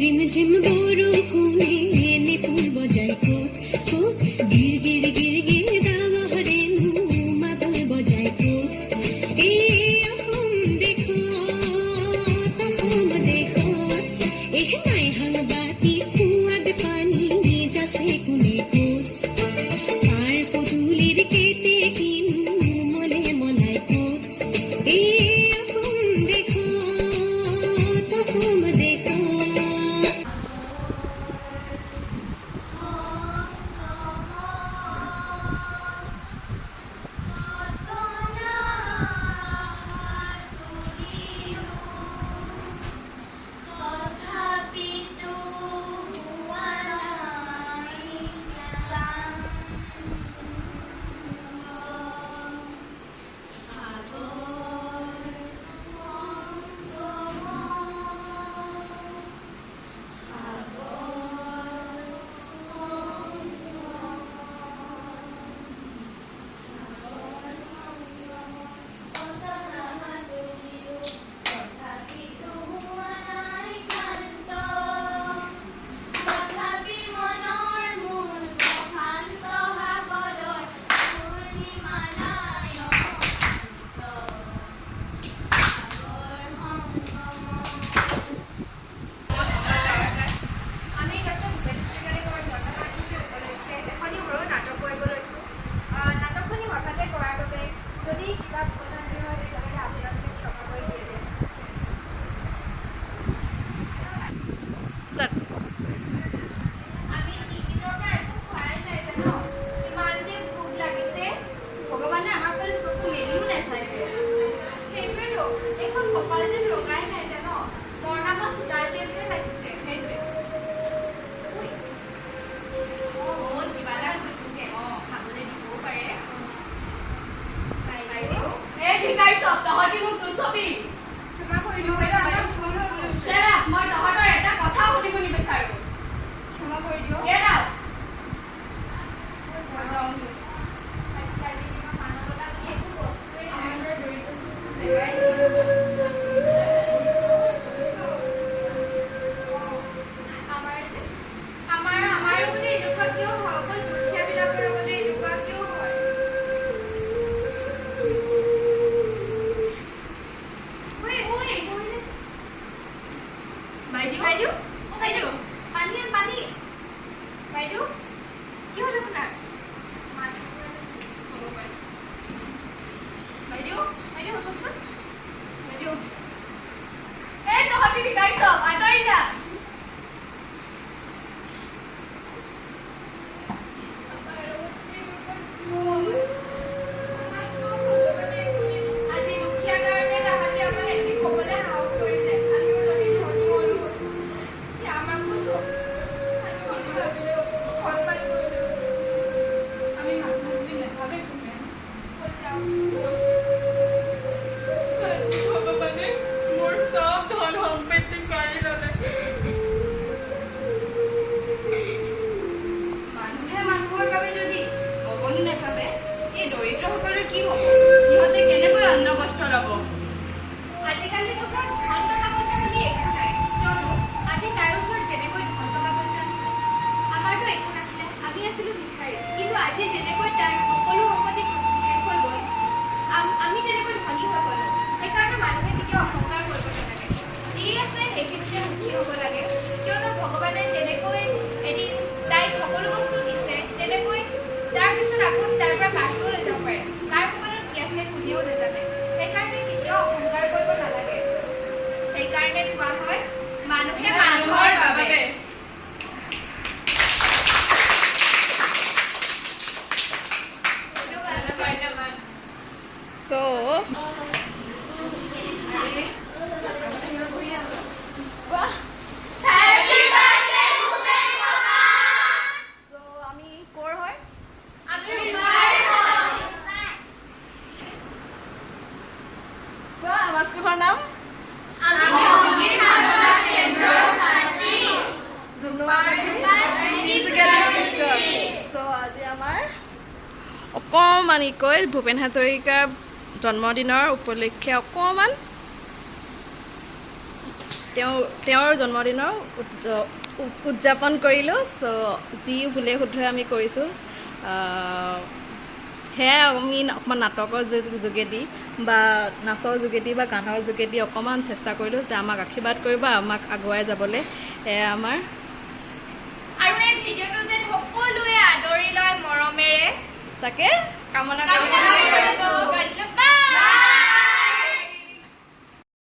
ঝিমঝিম বরকুনে নিপুণ বজায় কোত কোত গির গির গির গির গাওয়া হরেনু মাদল বজায় কোত এ অসম দেখো তসম দেখো এহ নাই হাংবাতি কুয়াদ পানি যাছে কোনে কোত পার পদুলির কেতে কিনু মলে মলাই কোত এ অসম দেখো তসম দেখো যেনেকৈ তাৰ সকলো সম্পত্তি শেষ হৈ গ'ল, আমি যেনেকৈ ধনী হৈ গ'লো, সেইকাৰণে মানুহে কেতিয়াও অহংকাৰ কৰিব নালাগে। যি আছে সেইখিনিতে সুখী হ'ব লাগে, কিয়নো ভগৱানে যেনেকৈ এদিন তাইক সকলো বস্তু দিছে, তেনেকৈ তাৰপিছত আকৌ তাৰ পৰা কাঢ়িও লৈ যাব পাৰে। কাৰ কপালত কি আছে কোনেও নাজানে। সেইকাৰণে কেতিয়াও অহংকাৰ কৰিব নালাগে। সেইকাৰণে কোৱা হয় মানুহে মানুহৰ বাবে। So, আমি ক'ৰ হয়? কোৱা আমাৰ স্কুলৰ নাম? So, আজি আমাৰ অকণমানিকৈ ভূপেন হাজৰিকাৰ জন্মদিনৰ উপলক্ষে অকণমান তেওঁৰ জন্মদিনৰ উদযাপন কৰিলোঁ। চ' যি ভুলে শুদ্ধই আমি কৰিছোঁ, সেয়াই আমি অকণমান নাটকৰ যোগেদি বা নাচৰ যোগেদি বা গানৰ যোগেদি অকণমান চেষ্টা কৰিলোঁ যে আমাক আশীৰ্বাদ কৰিব, আমাক আগুৱাই যাবলৈ। এয়া আমাৰ আৰু এই ভিডিঅ'টো যেন সকলোৱে আদৰি লয় মৰমেৰে তাকে কামনা কামনা কৰিছোঁ। কৰিছোঁ।